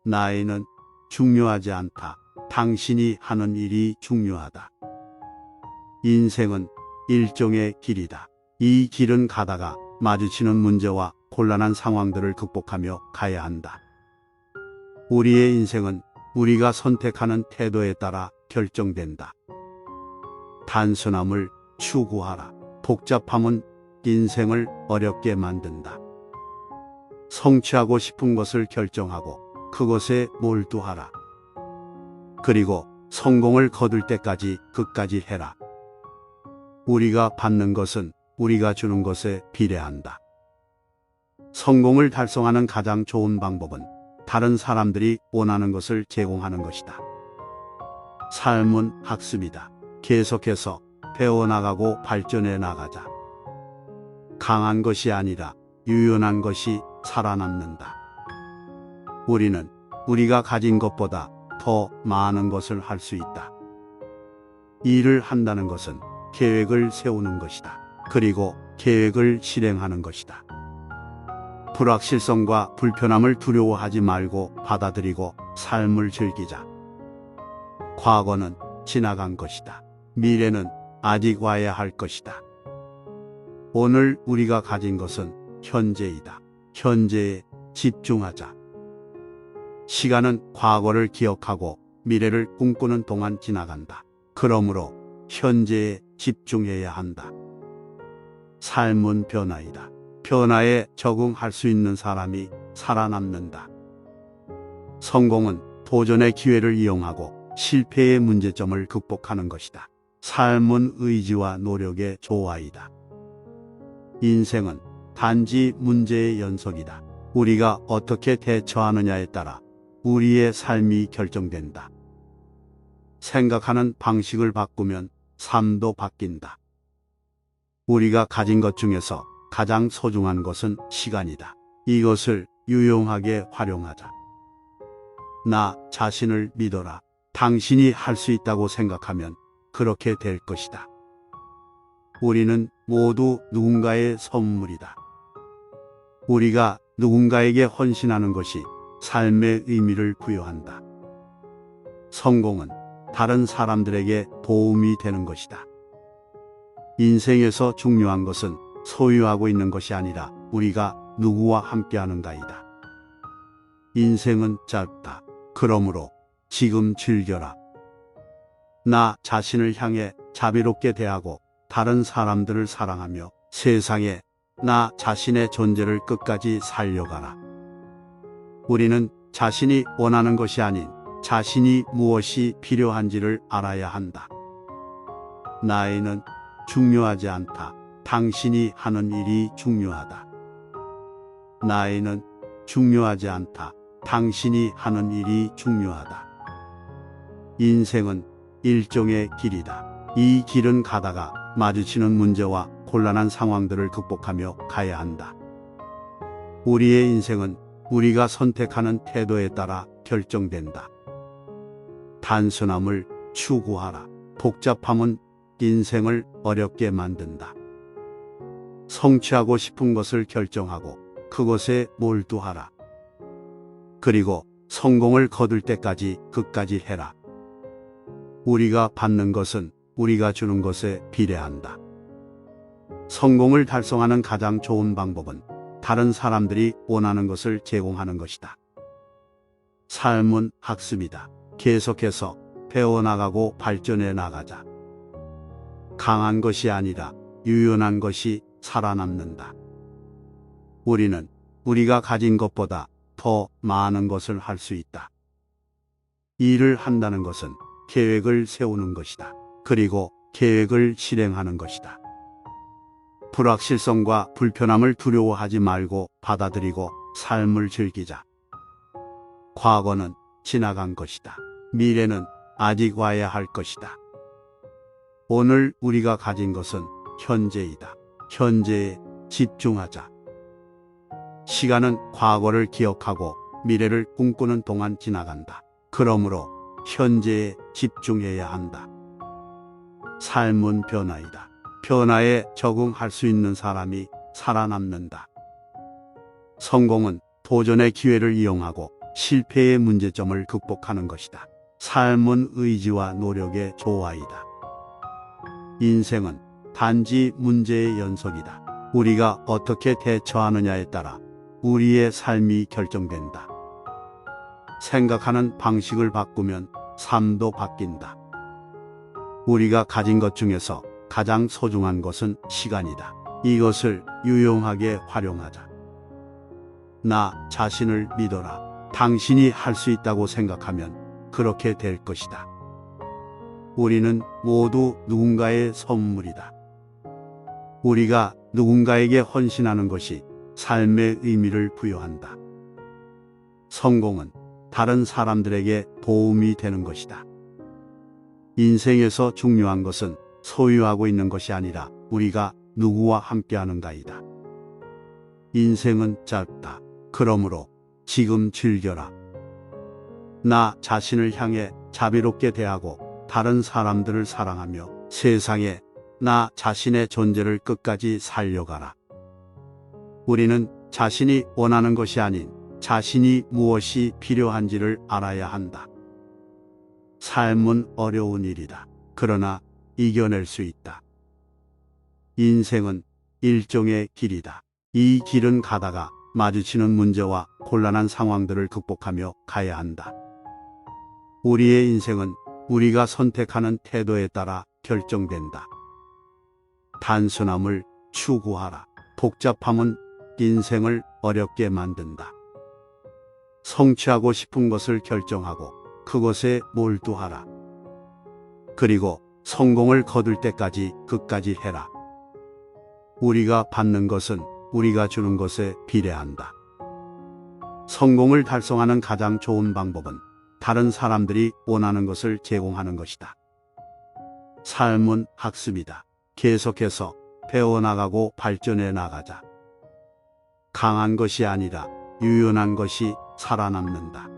나이는 중요하지 않다. 당신이 하는 일이 중요하다. 인생은 일종의 길이다. 이 길은 가다가 마주치는 문제와 곤란한 상황들을 극복하며 가야 한다. 우리의 인생은 우리가 선택하는 태도에 따라 결정된다. 단순함을 추구하라. 복잡함은 인생을 어렵게 만든다. 성취하고 싶은 것을 결정하고 그것에 몰두하라. 그리고 성공을 거둘 때까지 끝까지 해라. 우리가 받는 것은 우리가 주는 것에 비례한다. 성공을 달성하는 가장 좋은 방법은 다른 사람들이 원하는 것을 제공하는 것이다. 삶은 학습이다. 계속해서 배워나가고 발전해 나가자. 강한 것이 아니라 유연한 것이 살아남는다. 우리는 우리가 가진 것보다 더 많은 것을 할 수 있다. 일을 한다는 것은 계획을 세우는 것이다. 그리고 계획을 실행하는 것이다. 불확실성과 불편함을 두려워하지 말고 받아들이고 삶을 즐기자. 과거는 지나간 것이다. 미래는 아직 와야 할 것이다. 오늘 우리가 가진 것은 현재이다. 현재에 집중하자. 시간은 과거를 기억하고 미래를 꿈꾸는 동안 지나간다. 그러므로 현재에 집중해야 한다. 삶은 변화이다. 변화에 적응할 수 있는 사람이 살아남는다. 성공은 도전의 기회를 이용하고 실패의 문제점을 극복하는 것이다. 삶은 의지와 노력의 조화이다. 인생은 단지 문제의 연속이다. 우리가 어떻게 대처하느냐에 따라 우리의 삶이 결정된다. 생각하는 방식을 바꾸면 삶도 바뀐다. 우리가 가진 것 중에서 가장 소중한 것은 시간이다. 이것을 유용하게 활용하자. 나 자신을 믿어라. 당신이 할 수 있다고 생각하면 그렇게 될 것이다. 우리는 모두 누군가의 선물이다. 우리가 누군가에게 헌신하는 것이 삶의 의미를 부여한다. 성공은 다른 사람들에게 도움이 되는 것이다. 인생에서 중요한 것은 소유하고 있는 것이 아니라 우리가 누구와 함께하는가이다. 인생은 짧다. 그러므로 지금 즐겨라. 나 자신을 향해 자비롭게 대하고 다른 사람들을 사랑하며 세상에 나 자신의 존재를 끝까지 살려가라. 우리는 자신이 원하는 것이 아닌 자신이 무엇이 필요한지를 알아야 한다. 나이는 중요하지 않다. 당신이 하는 일이 중요하다. 나이는 중요하지 않다. 당신이 하는 일이 중요하다. 인생은 일종의 길이다. 이 길은 가다가 마주치는 문제와 곤란한 상황들을 극복하며 가야 한다. 우리의 인생은 우리가 선택하는 태도에 따라 결정된다. 단순함을 추구하라. 복잡함은 인생을 어렵게 만든다. 성취하고 싶은 것을 결정하고 그것에 몰두하라. 그리고 성공을 거둘 때까지 끝까지 해라. 우리가 받는 것은 우리가 주는 것에 비례한다. 성공을 달성하는 가장 좋은 방법은 다른 사람들이 원하는 것을 제공하는 것이다. 삶은 학습이다. 계속해서 배워나가고 발전해 나가자. 강한 것이 아니라 유연한 것이 살아남는다. 우리는 우리가 가진 것보다 더 많은 것을 할 수 있다. 일을 한다는 것은 계획을 세우는 것이다. 그리고 계획을 실행하는 것이다. 불확실성과 불편함을 두려워하지 말고 받아들이고 삶을 즐기자. 과거는 지나간 것이다. 미래는 아직 와야 할 것이다. 오늘 우리가 가진 것은 현재이다. 현재에 집중하자. 시간은 과거를 기억하고 미래를 꿈꾸는 동안 지나간다. 그러므로 현재에 집중해야 한다. 삶은 변화이다. 변화에 적응할 수 있는 사람이 살아남는다. 성공은 도전의 기회를 이용하고 실패의 문제점을 극복하는 것이다. 삶은 의지와 노력의 조화이다. 인생은 단지 문제의 연속이다. 우리가 어떻게 대처하느냐에 따라 우리의 삶이 결정된다. 생각하는 방식을 바꾸면 삶도 바뀐다. 우리가 가진 것 중에서 가장 소중한 것은 시간이다. 이것을 유용하게 활용하자. 나 자신을 믿어라. 당신이 할 수 있다고 생각하면 그렇게 될 것이다. 우리는 모두 누군가의 선물이다. 우리가 누군가에게 헌신하는 것이 삶의 의미를 부여한다. 성공은 다른 사람들에게 도움이 되는 것이다. 인생에서 중요한 것은 소유하고 있는 것이 아니라 우리가 누구와 함께하는가이다. 인생은 짧다. 그러므로 지금 즐겨라. 나 자신을 향해 자비롭게 대하고 다른 사람들을 사랑하며 세상에 나 자신의 존재를 끝까지 살려가라. 우리는 자신이 원하는 것이 아닌 자신이 무엇이 필요한지를 알아야 한다. 삶은 어려운 일이다. 그러나 이겨낼 수 있다. 인생은 일종의 길이다. 이 길은 가다가 마주치는 문제와 곤란한 상황들을 극복하며 가야 한다. 우리의 인생은 우리가 선택하는 태도에 따라 결정된다. 단순함을 추구하라. 복잡함은 인생을 어렵게 만든다. 성취하고 싶은 것을 결정하고 그것에 몰두하라. 그리고 성공을 거둘 때까지 끝까지 해라. 우리가 받는 것은 우리가 주는 것에 비례한다. 성공을 달성하는 가장 좋은 방법은 다른 사람들이 원하는 것을 제공하는 것이다. 삶은 학습이다. 계속해서 배워나가고 발전해 나가자. 강한 것이 아니라 유연한 것이 살아남는다.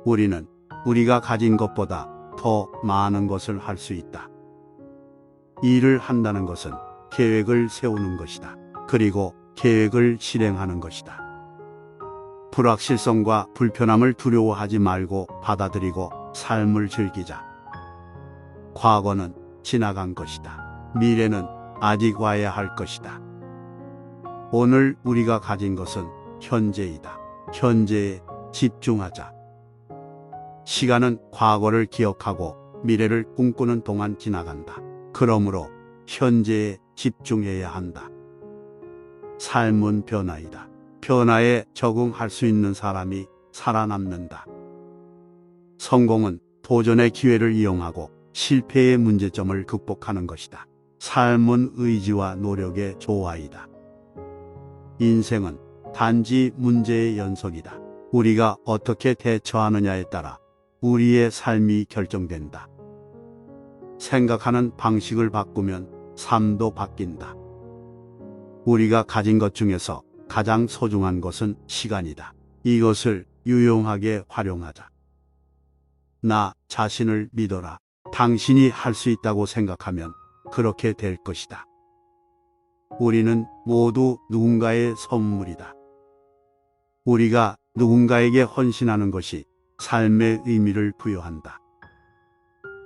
우리는 우리가 가진 것보다 더 많은 것을 할 수 있다. 일을 한다는 것은 계획을 세우는 것이다. 그리고 계획을 실행하는 것이다. 불확실성과 불편함을 두려워하지 말고 받아들이고 삶을 즐기자. 과거는 지나간 것이다. 미래는 아직 와야 할 것이다. 오늘 우리가 가진 것은 현재이다. 현재에 집중하자. 시간은 과거를 기억하고 미래를 꿈꾸는 동안 지나간다. 그러므로 현재에 집중해야 한다. 삶은 변화이다. 변화에 적응할 수 있는 사람이 살아남는다. 성공은 도전의 기회를 이용하고 실패의 문제점을 극복하는 것이다. 삶은 의지와 노력의 조화이다. 인생은 단지 문제의 연속이다. 우리가 어떻게 대처하느냐에 따라 우리의 삶이 결정된다. 생각하는 방식을 바꾸면 삶도 바뀐다. 우리가 가진 것 중에서 가장 소중한 것은 시간이다. 이것을 유용하게 활용하자. 나 자신을 믿어라. 당신이 할 수 있다고 생각하면 그렇게 될 것이다. 우리는 모두 누군가의 선물이다. 우리가 누군가에게 헌신하는 것이 삶의 의미를 부여한다.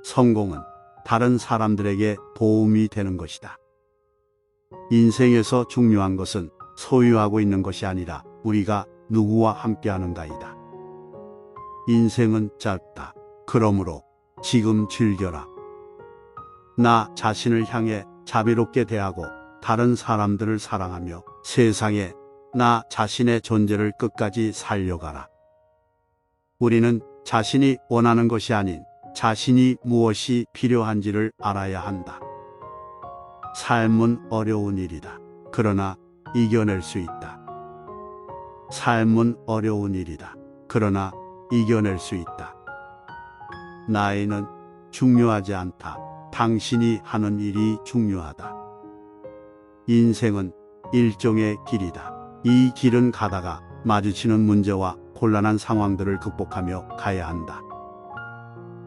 성공은 다른 사람들에게 도움이 되는 것이다. 인생에서 중요한 것은 소유하고 있는 것이 아니라 우리가 누구와 함께하는가이다. 인생은 짧다. 그러므로 지금 즐겨라. 나 자신을 향해 자비롭게 대하고 다른 사람들을 사랑하며 세상에 나 자신의 존재를 끝까지 살려가라. 우리는 자신이 원하는 것이 아닌 자신이 무엇이 필요한지를 알아야 한다. 삶은 어려운 일이다. 그러나 이겨낼 수 있다. 삶은 어려운 일이다. 그러나 이겨낼 수 있다. 나이는 중요하지 않다. 당신이 하는 일이 중요하다. 인생은 일종의 길이다. 이 길은 가다가 마주치는 문제와 곤란한 상황들을 극복하며 가야 한다.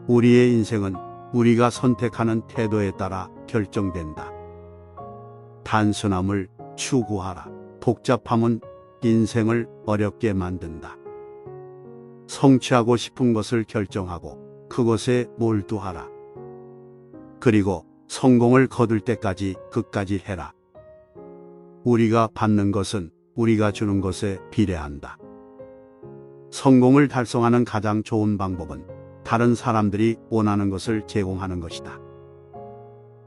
우리의 인생은 우리가 선택하는 태도에 따라 결정된다. 단순함을 추구하라. 복잡함은 인생을 어렵게 만든다. 성취하고 싶은 것을 결정하고 그것에 몰두하라. 그리고 성공을 거둘 때까지 끝까지 해라. 우리가 받는 것은 우리가 주는 것에 비례한다. 성공을 달성하는 가장 좋은 방법은 다른 사람들이 원하는 것을 제공하는 것이다.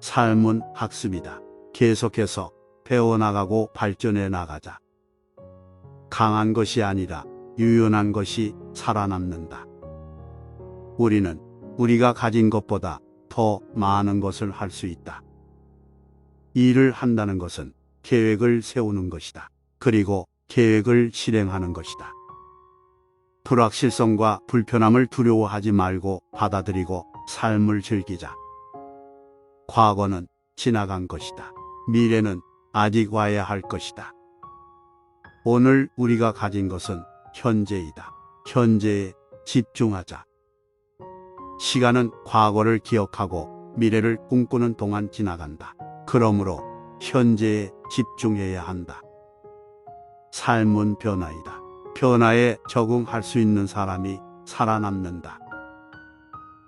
삶은 학습이다. 계속해서 배워나가고 발전해 나가자. 강한 것이 아니라 유연한 것이 살아남는다. 우리는 우리가 가진 것보다 더 많은 것을 할 수 있다. 일을 한다는 것은 계획을 세우는 것이다. 그리고 계획을 실행하는 것이다. 불확실성과 불편함을 두려워하지 말고 받아들이고 삶을 즐기자. 과거는 지나간 것이다. 미래는 아직 와야 할 것이다. 오늘 우리가 가진 것은 현재이다. 현재에 집중하자. 시간은 과거를 기억하고 미래를 꿈꾸는 동안 지나간다. 그러므로 현재에 집중해야 한다. 삶은 변화이다. 변화에 적응할 수 있는 사람이 살아남는다.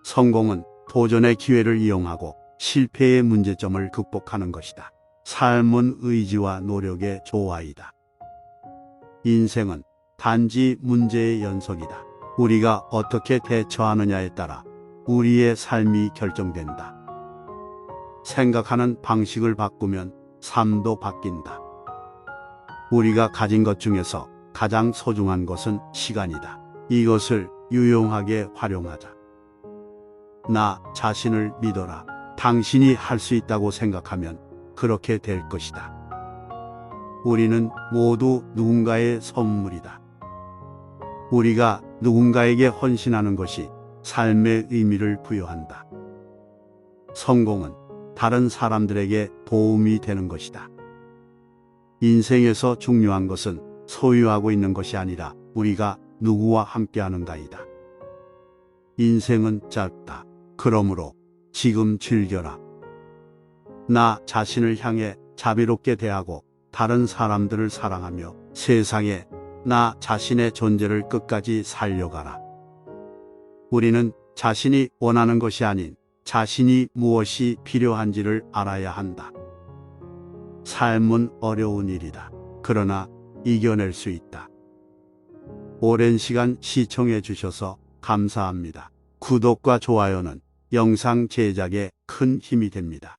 성공은 도전의 기회를 이용하고 실패의 문제점을 극복하는 것이다. 삶은 의지와 노력의 조화이다. 인생은 단지 문제의 연속이다. 우리가 어떻게 대처하느냐에 따라 우리의 삶이 결정된다. 생각하는 방식을 바꾸면 삶도 바뀐다. 우리가 가진 것 중에서 가장 소중한 것은 시간이다. 이것을 유용하게 활용하자. 나 자신을 믿어라. 당신이 할 수 있다고 생각하면 그렇게 될 것이다. 우리는 모두 누군가의 선물이다. 우리가 누군가에게 헌신하는 것이 삶의 의미를 부여한다. 성공은 다른 사람들에게 도움이 되는 것이다. 인생에서 중요한 것은 소유하고 있는 것이 아니라 우리가 누구와 함께하는가이다. 인생은 짧다. 그러므로 지금 즐겨라. 나 자신을 향해 자비롭게 대하고 다른 사람들을 사랑하며 세상에 나 자신의 존재를 끝까지 살려가라. 우리는 자신이 원하는 것이 아닌 자신이 무엇이 필요한지를 알아야 한다. 삶은 어려운 일이다. 그러나 이겨낼 수 있다. 오랜 시간 시청해 주셔서 감사합니다. 구독과 좋아요는 영상 제작에 큰 힘이 됩니다.